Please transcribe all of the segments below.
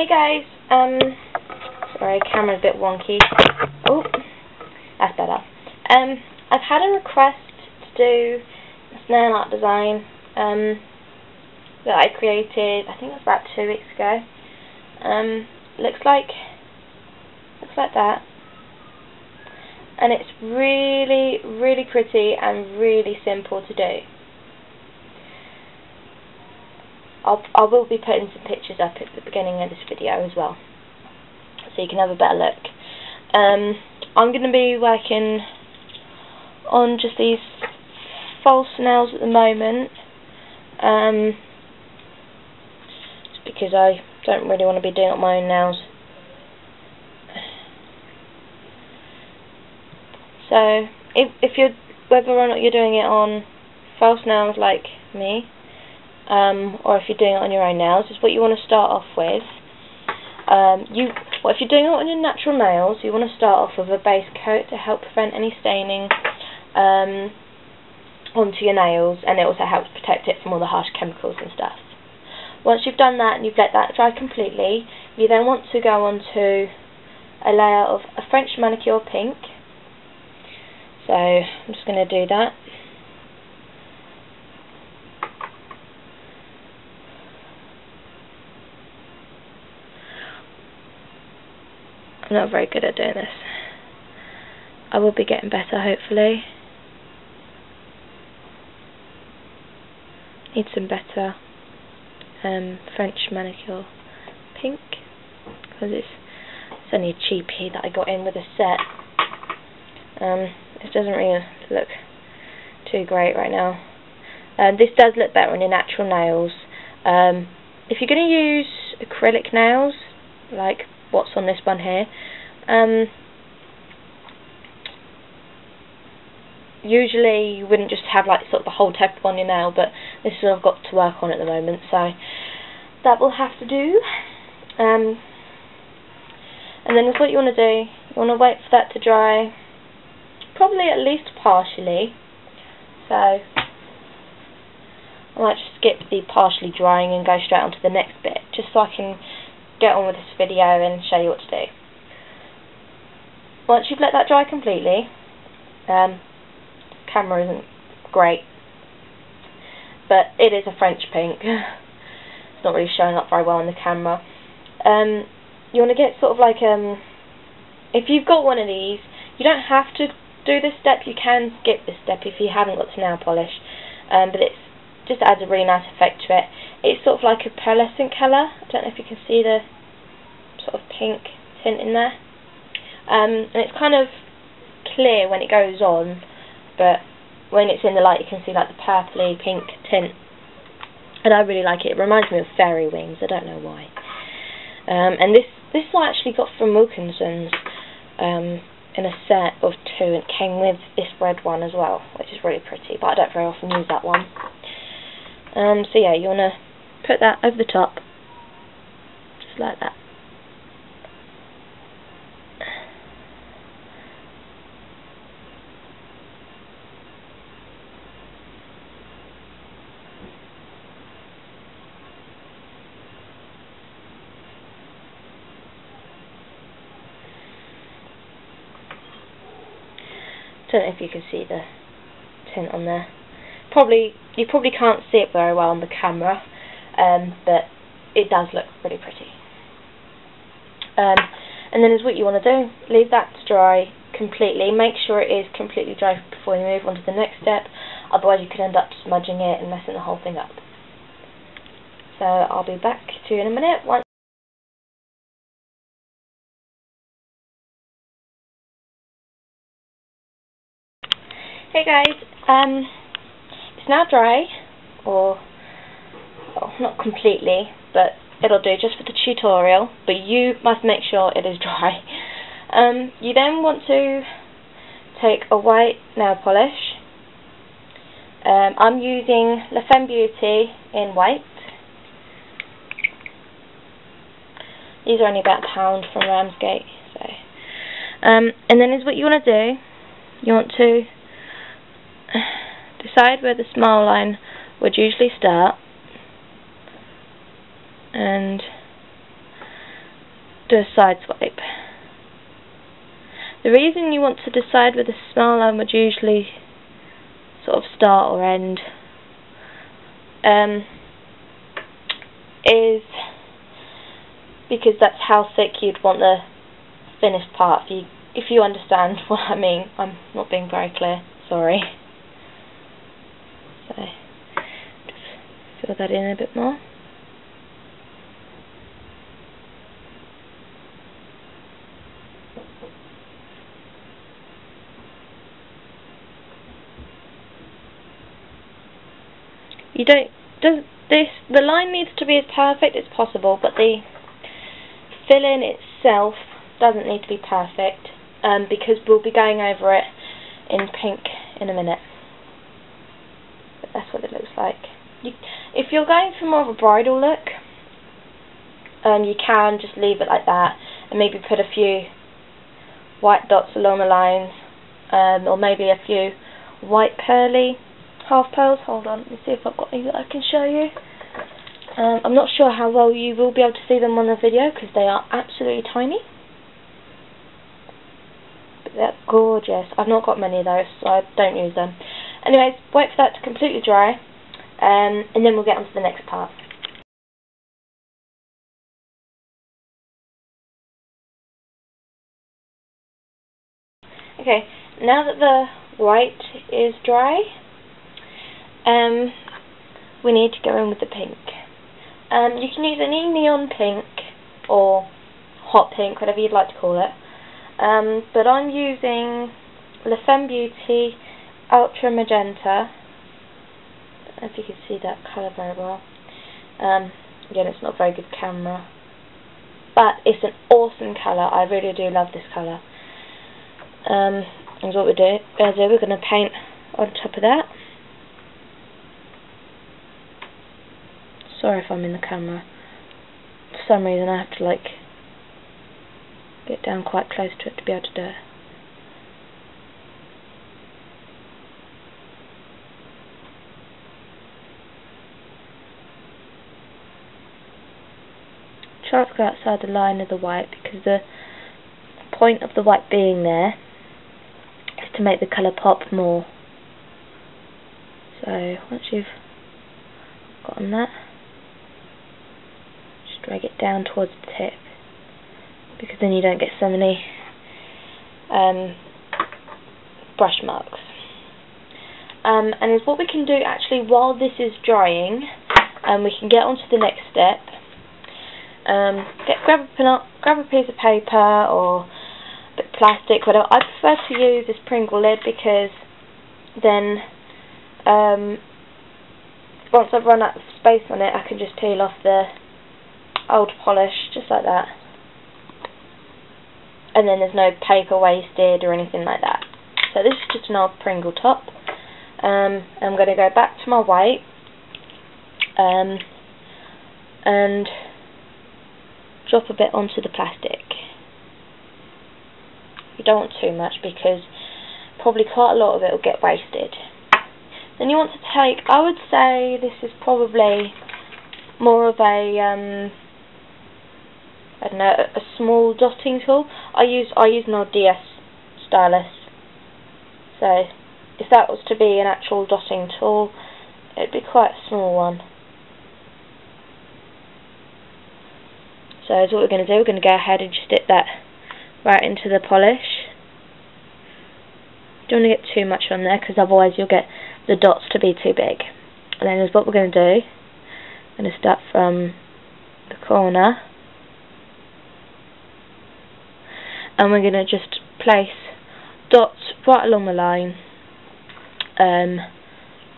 Hey guys, sorry, camera's a bit wonky. Oh, that's better. I've had a request to do a snail art design that I created, I think it was about 2 weeks ago. Looks like that. And it's really, really pretty and really simple to do. I will be putting some pictures up at the beginning of this video as well, so you can have a better look. I'm going to be working on just these false nails at the moment, just because I don't really want to be doing up my own nails. So, if you're, whether or not you're doing it on false nails like me, or if you're doing it on your own nails, is what you want to start off with. If you're doing it on your natural nails, you want to start off with a base coat to help prevent any staining onto your nails, and it also helps protect it from all the harsh chemicals and stuff. Once you've done that and you've let that dry completely, you then want to go on to a layer of a French manicure pink. So I'm just going to do that. I'm not very good at doing this. I will be getting better, hopefully. Need some better French manicure pink, because it's only a cheapie that I got in with a set. It doesn't really look too great right now. This does look better on your natural nails. If you're going to use acrylic nails, like what's on this one here, usually you wouldn't just have like sort of the whole tip on your nail, but this is what I've got to work on at the moment, so that will have to do. And then that's what you want to do. You want to wait for that to dry, probably at least partially. So I might just skip the partially drying and go straight on to the next bit, just so I can get on with this video and show you what to do. Once you've let that dry completely, camera isn't great, but it is a French pink. It's not really showing up very well on the camera. You want to get sort of like, if you've got one of these, you don't have to do this step, you can skip this step if you haven't got to nail polish, but it just adds a really nice effect to it. It's sort of like a pearlescent colour. I don't know if you can see the sort of pink tint in there. And it's kind of clear when it goes on, but when it's in the light you can see like the purpley pink tint. And I really like it. It reminds me of fairy wings, I don't know why. And this I actually got from Wilkinson's in a set of 2, and it came with this red one as well, which is really pretty, but I don't very often use that one. So yeah, you want to put that over the top, just like that. Don't know if you can see the tint on there. You probably can't see it very well on the camera, but it does look really pretty. And then is what you want to do, leave that to dry completely. Make sure it is completely dry before you move on to the next step, otherwise you could end up smudging it and messing the whole thing up. So I'll be back to you in a minute. Hey guys, it's now dry, or well, not completely, but it'll do just for the tutorial, but you must make sure it is dry. You then want to take a white nail polish. I'm using La Femme Beauty in white. These are only about £1 from Ramsgate. So, and then is what you want to do, you want to decide where the smile line would usually start, and do a side swipe. The reason you want to decide where the smile line would usually sort of start or end is because that's how thick you'd want the finished part. If you understand what I mean. I'm not being very clear, sorry. So, just fill that in a bit more. The line needs to be as perfect as possible, but the fill-in itself doesn't need to be perfect, because we'll be going over it in pink in a minute. But that's what it looks like. If you're going for more of a bridal look, you can just leave it like that, and maybe put a few white dots along the lines, or maybe a few white pearly half pearls. Hold on, let me see if I've got any that I can show you. I'm not sure how well you will be able to see them on the video because they are absolutely tiny. But they're gorgeous. I've not got many of those, so I don't use them. Anyways, wait for that to completely dry, and then we'll get on to the next part. Okay, now that the white is dry, we need to go in with the pink. You can use any neon pink or hot pink, whatever you'd like to call it. But I'm using La Femme Beauty Ultra Magenta. I don't know if you can see that colour very well. Again, it's not a very good camera, but it's an awesome colour. I really do love this colour. That's what we're going to do. We're going to paint on top of that. Sorry if I'm in the camera. For some reason I have to like get down quite close to it to be able to do it. Try to go outside the line of the white, because the point of the white being there is to make the colour pop more. So once you've gotten that, drag it down towards the tip, because then you don't get so many brush marks. And is what we can do actually while this is drying, we can get on to the next step. Grab a piece of paper or a bit of plastic, whatever. I prefer to use this Pringle lid because then once I've run out of space on it, I can just peel off the old polish, just like that, and then there's no paper wasted or anything like that. So this is just an old Pringle top. I'm going to go back to my white and drop a bit onto the plastic. You don't want too much because probably quite a lot of it will get wasted. Then you want to take, I would say this is probably more of a I don't know, a small dotting tool. I use an old DS stylus. So if that was to be an actual dotting tool, it'd be quite a small one. So that's what we're going to do. We're going to go ahead and just dip that right into the polish. Don't want to get too much on there, because otherwise you'll get the dots to be too big. And then is what we're going to do. I'm going to start from the corner, and we're going to just place dots right along the line,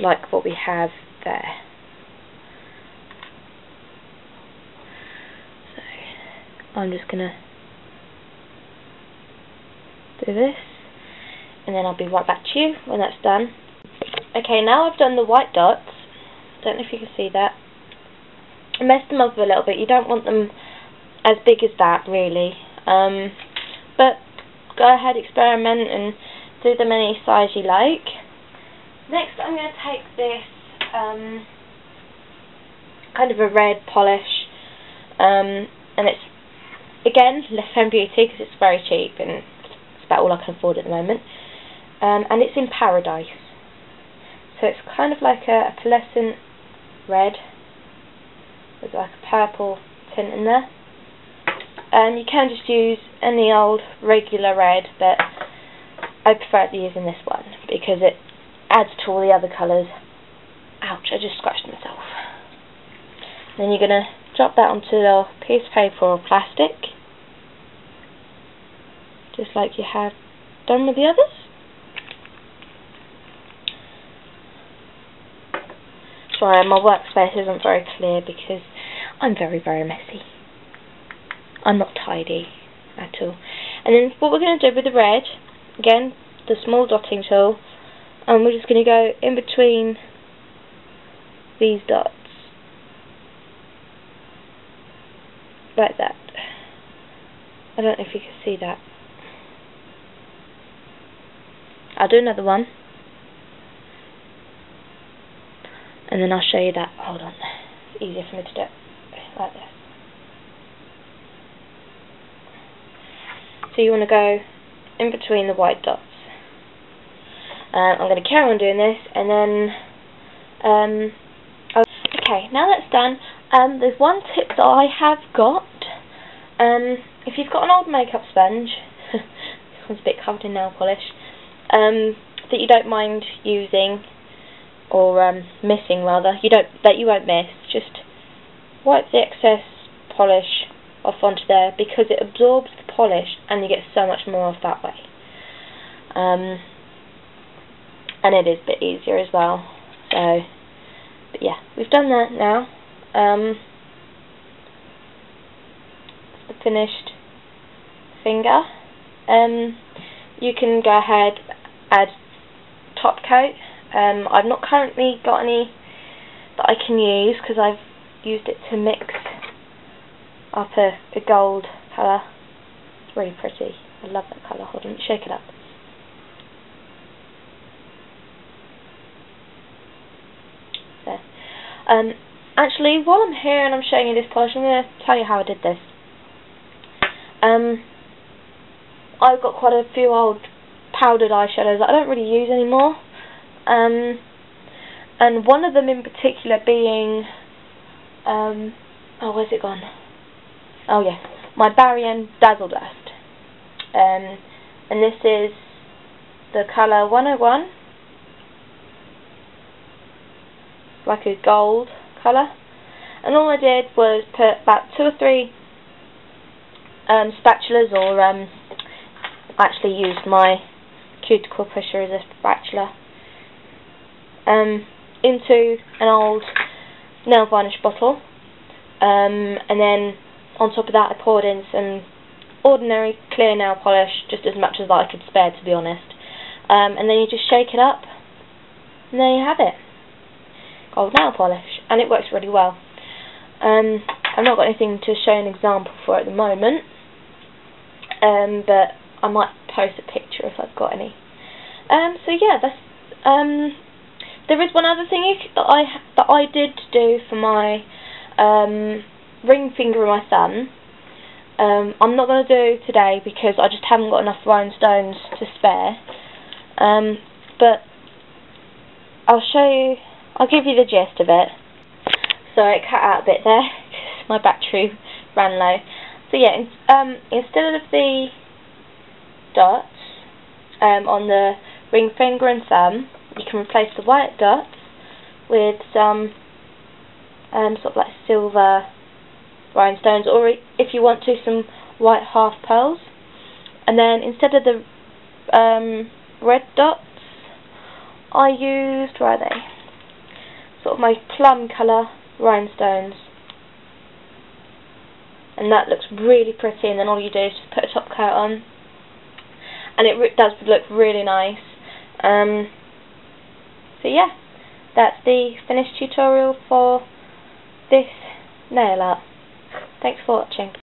like what we have there. So I'm just going to do this, and then I'll be right back to you when that's done. Okay, now I've done the white dots. Don't know if you can see that. I messed them up a little bit. You don't want them as big as that, really. But go ahead, experiment, and do them any size you like. Next, I'm going to take this kind of a red polish, and it's again, less home beauty because it's very cheap and it's about all I can afford at the moment. And it's in Paradise. So it's kind of like a pearlescent red with like a purple tint in there. You can just use any old regular red, but I prefer using this one because it adds to all the other colours. Ouch, I just scratched myself. Then you're going to drop that onto a piece of paper or plastic, just like you have done with the others. Sorry, my workspace isn't very clear because I'm very, very messy. I'm not tidy at all. And then what we're going to do with the red, again, the small dotting tool, and we're just going to go in between these dots, like that. I don't know if you can see that. I'll do another one, and then I'll show you that. Hold on, it's easier for me to do it like this. So you want to go in between the white dots. I'm going to carry on doing this, and then okay, now that's done, there's one tip that I have got. If you've got an old makeup sponge, this one's a bit covered in nail polish, that you don't mind using, or missing rather, that you won't miss, just wipe the excess polish off onto there because it absorbs the polish and you get so much more off that way. And it is a bit easier as well. So, but yeah, we've done that now. The finished finger. You can go ahead, add top coat. I've not currently got any that I can use because I've used it to mix up a gold colour. It's really pretty. I love that colour. Hold on, shake it up. There. Actually, while I'm here and I'm showing you this polish, I'm going to tell you how I did this. I've got quite a few old powdered eyeshadows that I don't really use anymore. And one of them in particular being, oh, where's it gone? Oh yeah, my Barry N Dazzle Dust. And this is the colour 101. Like a gold colour. And all I did was put about 2 or 3 spatulas, or I actually used my cuticle pusher as a spatula, into an old nail varnish bottle, and then on top of that I poured in some ordinary clear nail polish, just as much as I could spare, to be honest, and then you just shake it up and there you have it, gold nail polish, and it works really well. I've not got anything to show an example for at the moment, but I might post a picture if I've got any. So yeah, that's there is one other thing that I did do for my ring finger and my thumb. I'm not going to do today because I just haven't got enough rhinestones to spare. But I'll show you. I'll give you the gist of it. So it cut out a bit there because my battery ran low. So yeah, instead of the dots on the ring finger and thumb, you can replace the white dots with some sort of like silver rhinestones, or if you want to, some white half pearls. And then instead of the red dots, I used, where are they? Sort of my plum colour rhinestones. And that looks really pretty, and then all you do is just put a top coat on, and it does look really nice. So yeah, that's the finished tutorial for this nail art. Thanks for watching.